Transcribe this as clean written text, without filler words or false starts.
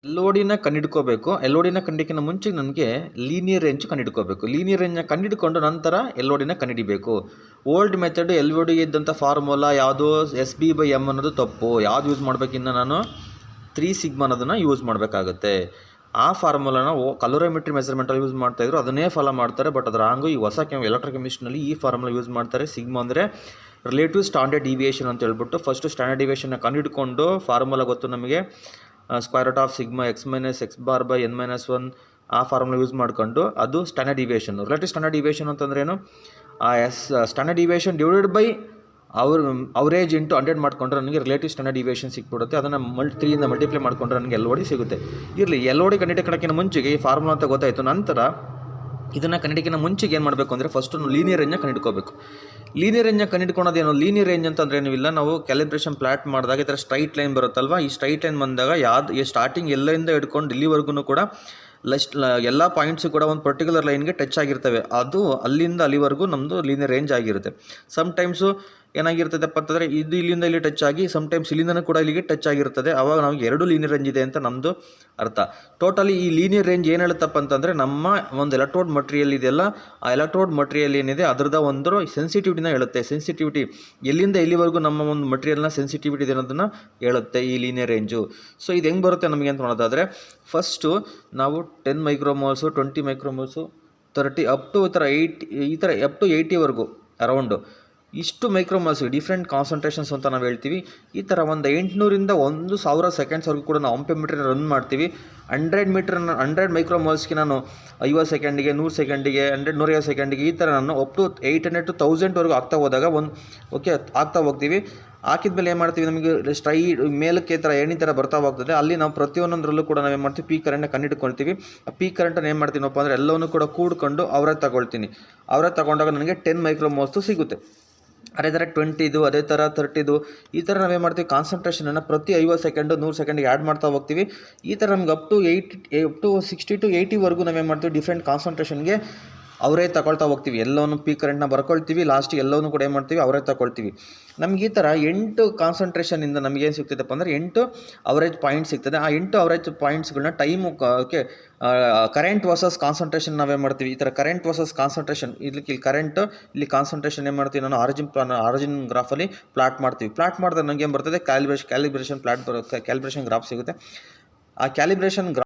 L O ಡಿನ ಕಂಡಿಡ್ಕೋಬೇಕು. L O ಡಿನ ಕಂಡಿಕ್ಕಿಂತ ಮುಂಚೆ ನನಗೆ linear range ಕಂಡಿಡ್ಕೋಬೇಕು. Linear ರೇಂಜ್ನ ಕಂಡಿಡ್ಕೊಂಡು ನಂತರ ಎಲ್ ಒ ಡಿನ ಕಂಡುಹಿಡಿಬೇಕು. Old method L O D ಇದ್ದಂಥ ಫಾರ್ಮುಲಾ ಯಾವುದು SB/m ಅನ್ನೋದು ತಪ್ಪು. ಯಾವ್ದು ಯೂಸ್ ಮಾಡಬೇಕಿನ್ನ ನಾನು 3 ಸಿಗ್ಮಾ ಅನ್ನೋದನ್ನು ಯೂಸ್ ಮಾಡಬೇಕಾಗುತ್ತೆ. ಆ ಫಾರ್ಮುಲಾನ ಕಲೋರಿಮೆಟ್ರಿ ಮೆಜರ್ಮೆಂಟಲ್ಲಿ ಯೂಸ್ ಮಾಡ್ತಾಯಿದ್ರು, ಅದನ್ನೇ ಫಾಲೋ ಮಾಡ್ತಾರೆ. ಬಟ್ ಅದು ರಾಂಗು. ಈ ಹೊಸ ಎಲೆಕ್ಟ್ರೋಕೆಮಿಸ್ಟ್ರಿನಲ್ಲಿ ಈ ಫಾರ್ಮುಲಾ ಯೂಸ್ ಮಾಡ್ತಾರೆ. ಸಿಗ್ಮಾ ಅಂದರೆ ರಿಲೇಟಿವ್ ಸ್ಟ್ಯಾಂಡರ್ಡ್ ಡಿವಿಯೇಷನ್ ಅಂತ ಹೇಳ್ಬಿಟ್ಟು ಫಸ್ಟು ಸ್ಟ್ಯಾಂಡರ್ಡ್ ಡಿವಿಯೇಷನ್ನ ಕಂಡುಹಿಡ್ಕೊಂಡು ಫಾರ್ಮುಲಾ ಗೊತ್ತು ನಮಗೆ square root of sigma x - x bar by n - 1 ಆ ಫಾರ್ಮುಲಾ ಯೂಸ್ ಮಾಡ್ಕೊಂಡು ಅದು standard deviation. Relative standard deviation ಅಂತಂದ್ರೆ ಏನು, standard deviation divided by average into 100 ಮಾಡಿಕೊಂಡ್ರೆ ನನಗೆ ರಿಲೇಟಿವ್ ಸ್ಟ್ಯಾಂಡರ್ಡ್ ಡಿವಿಯೇಷನ್ ಸಿಕ್ಬಿಡುತ್ತೆ. ಅದನ್ನು 3ಯಿಂದ ಮಲ್ಟಿಪ್ಲೈ ಮಾಡಿಕೊಂಡ್ರೆ ನನಗೆ ಎಲ್ ಒ ಡಿ ಸಿಗುತ್ತೆ. ಇರಲಿ, ಎಲ್ ಒ ಡಿ ಕಂಡುಹಿಡಿಯೋಕ್ಕಿಂತ ಮುಂಚೆಗೆ ಈ ಫಾರ್ಮುಲಾ ಅಂತ ಗೊತ್ತಾಯಿತು. ನಂತರ ಇದನ್ನು ಕಂಡುಹಿಡಿಯೋಕ್ಕಿಂತ ಮುಂಚೆಗೆ ಏನು ಮಾಡಬೇಕು ಅಂದರೆ ಫಸ್ಟು ಲೀನಿಯರ್ ರೇಂಜ್ನ ಕಂಡುಹಿಡ್ಕೋಬೇಕು. ಲೀನಿಯರ್ ರೇಂಜ್ನ ಕಂಡುಹಿಡ್ಕೊಳೋದೇನು, ಲೀನಿಯರ್ ರೇಂಜ್ ಅಂತಂದ್ರೆ ಏನೂ ಇಲ್ಲ. ನಾವು ಕ್ಯಾಲಿಬ್ರೇಷನ್ ಪ್ಲಾಟ್ ಮಾಡಿದಾಗ ಈ ಥರ ಸ್ಟ್ರೈಟ್ ಲೈನ್ ಬರುತ್ತಲ್ವ, ಈ ಸ್ಟ್ರೈಟ್ ಲೈನ್ ಬಂದಾಗ ಈ ಸ್ಟಾರ್ಟಿಂಗ್ ಎಲ್ಲರಿಂದ ಹಿಡ್ಕೊಂಡು ಇಲ್ಲಿವರೆಗೂ ಕೂಡ ಎಲ್ಲ ಪಾಯಿಂಟ್ಸು ಕೂಡ ಒಂದು ಪರ್ಟಿಕ್ಯುಲರ್ ಲೈನ್ಗೆ ಟಚ್ ಆಗಿರ್ತವೆ. ಅದು ಅಲ್ಲಿಂದ ಅಲ್ಲಿವರೆಗೂ ನಮ್ಮದು ಲೀನಿಯರ್ ರೇಂಜ್ ಆಗಿರುತ್ತೆ. ಸಮ್ಟೈಮ್ಸು ಏನಾಗಿರ್ತದಪ್ಪ ಅಂತಂದರೆ ಇದು ಇಲ್ಲಿಂದ ಇಲ್ಲಿ ಟಚ್ ಆಗಿ ಸಮ್ಟೈಮ್ಸ್ ಇಲ್ಲಿಂದನೂ ಕೂಡ ಇಲ್ಲಿಗೆ ಟಚ್ ಆಗಿರ್ತದೆ. ಆವಾಗ ನಮಗೆ 2 ಲೀನಿಯರ್ ರೇಂಜ್ ಇದೆ ಅಂತ ನಮ್ಮದು ಅರ್ಥ. ಟೋಟಲಿ ಈ ಲೀನಿಯರ್ ರೇಂಜ್ ಏನು ಹೇಳುತ್ತಪ್ಪ ಅಂತಂದರೆ ನಮ್ಮ ಒಂದು ಎಲೆಕ್ಟ್ರೋಡ್ ಮಟೀರಿಯಲ್ ಇದೆಯಲ್ಲ, ಆ ಎಲೆಕ್ಟ್ರೋಡ್ ಮಟೀರಿಯಲ್ ಏನಿದೆ ಅದರದ ಒಂದು ಸೆನ್ಸಿಟಿವಿಟಿನ ಹೇಳುತ್ತೆ. ಸೆನ್ಸಿಟಿವಿಟಿ ಎಲ್ಲಿಂದ ಎಲ್ಲಿವರೆಗೂ ನಮ್ಮ ಒಂದು ಮಟೀರಿಯಲ್ನ ಸೆನ್ಸಿಟಿವಿಟಿ ಇದೆ ಅನ್ನೋದನ್ನು ಹೇಳುತ್ತೆ ಈ ಲೀನಿಯರ್ ರೇಂಜು. ಸೊ ಇದು ಹೆಂಗೆ ಬರುತ್ತೆ ನಮಗೆ ಅಂತ ನೋಡೋದಾದರೆ ಫಸ್ಟು ನಾವು 10 ಮೈಕ್ರೋಮೋಲ್ಸು, 20 ಮೈಕ್ರೋಮೋಲ್ಸು, 30 ಅಪ್ ಟು ಈ ಥರ ಅಪ್ ಟು 80ವರೆಗೂ ಅರೌಂಡು ಇಷ್ಟು ಮೈಕ್ರೋಮಾಲ್ಸ್ ಡಿಫ್ರೆಂಟ್ ಕಾನ್ಸಂಟ್ರೇಷನ್ಸ್ ಅಂತ ನಾವು ಹೇಳ್ತೀವಿ. ಈ ಥರ ಒಂದು 800ರಿಂದ 1000 ಸೆಕೆಂಡ್ಸ್ವರೆಗೂ ಕೂಡ ನಾವು ಆಂಪಿಮೀಟರ್ ರನ್ ಮಾಡ್ತೀವಿ. 100 ಮೈಕ್ರೋಮಾಲ್ಸ್ಗೆ ನಾನು 50 ಸೆಕೆಂಡಿಗೆ, 100 ಸೆಕೆಂಡಿಗೆ, 150 ಸೆಕೆಂಡಿಗೆ ಈ ಥರ ನಾನು ಅಪ್ ಟು 800 to 1000ವರೆಗೂ ಆಗ್ತಾ ಹೋದಾಗ ಆಗ್ತಾ ಹೋಗ್ತೀವಿ. ಹಾಕಿದ್ಮೇಲೆ ಏನು ಮಾಡ್ತೀವಿ, ನಮಗೆ ಮೇಲಕ್ಕೆ ಥರ ಎಣ್ಣೆ ಥರ ಬರ್ತಾ ಹೋಗ್ತದೆ. ಅಲ್ಲಿ ನಾವು ಪ್ರತಿಯೊಂದರಲ್ಲೂ ಕೂಡ ನಾವೇನು ಮಾಡ್ತೀವಿ, ಪೀಕ್ ಕರೆಂಟ್ನ ಕಂಡುಹಿಡ್ಕೊಳ್ತೀವಿ. ಆ ಪೀಕ್ ಕರೆಂಟನ್ನು ಏನು ಮಾಡ್ತೀನಪ್ಪ ಅಂದರೆ ಎಲ್ಲವನ್ನೂ ಕೂಡ ಕೂಡ್ಕೊಂಡು ಅವರೇ ತಗೊಳ್ತೀನಿ. ಅವರೇ ತಗೊಂಡಾಗ ನನಗೆ 10 ಮೈಕ್ರೋಮೋಲ್ಸು ಸಿಗುತ್ತೆ. ಅದೇ ಥರ 20, ಅದೇ ಥರ 30 ಈ ಥರ ನಾವೇನು ಮಾಡ್ತೀವಿ, ಕಾನ್ಸಂಟ್ರೇಷನನ್ನು ಪ್ರತಿ 50 ಸೆಕೆಂಡು 100 ಸೆಕೆಂಡಿಗೆ ಆ್ಯಡ್ ಮಾಡ್ತಾ ಹೋಗ್ತೀವಿ. ಈ ಥರ ನಮ್ಗೆ ಅಪ್ ಟು 60 to 80ವರೆಗೂ ನಾವೇನು ಮಾಡ್ತೀವಿ, ಡಿಫ್ರೆಂಟ್ ಕಾನ್ಸಂಟ್ರೇಷನ್ಗೆ ಅವರೇ ತಗೊಳ್ತಾ ಹೋಗ್ತೀವಿ. ಎಲ್ಲವನ್ನೂ ಪೀಕ್ ಕರೆಂಟ್ನ ಬರ್ಕೊಳ್ತೀವಿ. ಲಾಸ್ಟಿಗೆ ಎಲ್ಲವನ್ನೂ ಕೂಡ ಏನು ಮಾಡ್ತೀವಿ, ಅವರೇ ತಗೊಳ್ತೀವಿ. ನಮ್ಗೆ ಈ ಥರ 8 ಕಾನ್ಸಂಟ್ರೇಷನಿಂದ ನಮಗೇನು ಸಿಗ್ತದಪ್ಪ ಅಂದರೆ 8 ಅವರೇಜ್ ಪಾಯಿಂಟ್ ಸಿಗ್ತದೆ. ಆ 8 ಅವರೇಜ್ ಪಾಯಿಂಟ್ಸ್ಗಳನ್ನ ಕರೆಂಟ್ ವರ್ಸಸ್ ಕಾನ್ಸಂಟ್ರೇಷನ್ ನಾವೇನು ಮಾಡ್ತೀವಿ, ಈ ಥರ ಕರೆಂಟ್ ವರ್ಸಸ್ ಕಾನ್ಸಂಟ್ರೇಷನ್ ಇಲ್ಲಿ ಕರೆಂಟು, ಇಲ್ಲಿ ಕಾನ್ಸಂಟ್ರೇಷನ್ ಏನು ಮಾಡ್ತೀವಿ, ನಾನು ಆರಿಜಿನ್ ಗ್ರಾಫಲ್ಲಿ ಪ್ಲಾಟ್ ಮಾಡ್ತೀವಿ. ಪ್ಲಾಟ್ ಮಾಡಿದ್ರೆ ನನಗೆ ಏನು ಬರ್ತದೆ, ಕ್ಯಾಲಿಬ್ರೇಷನ್ ಗ್ರಾಫ್ ಸಿಗುತ್ತೆ. ಆ ಕ್ಯಾಲಿಬ್ರೇಷನ್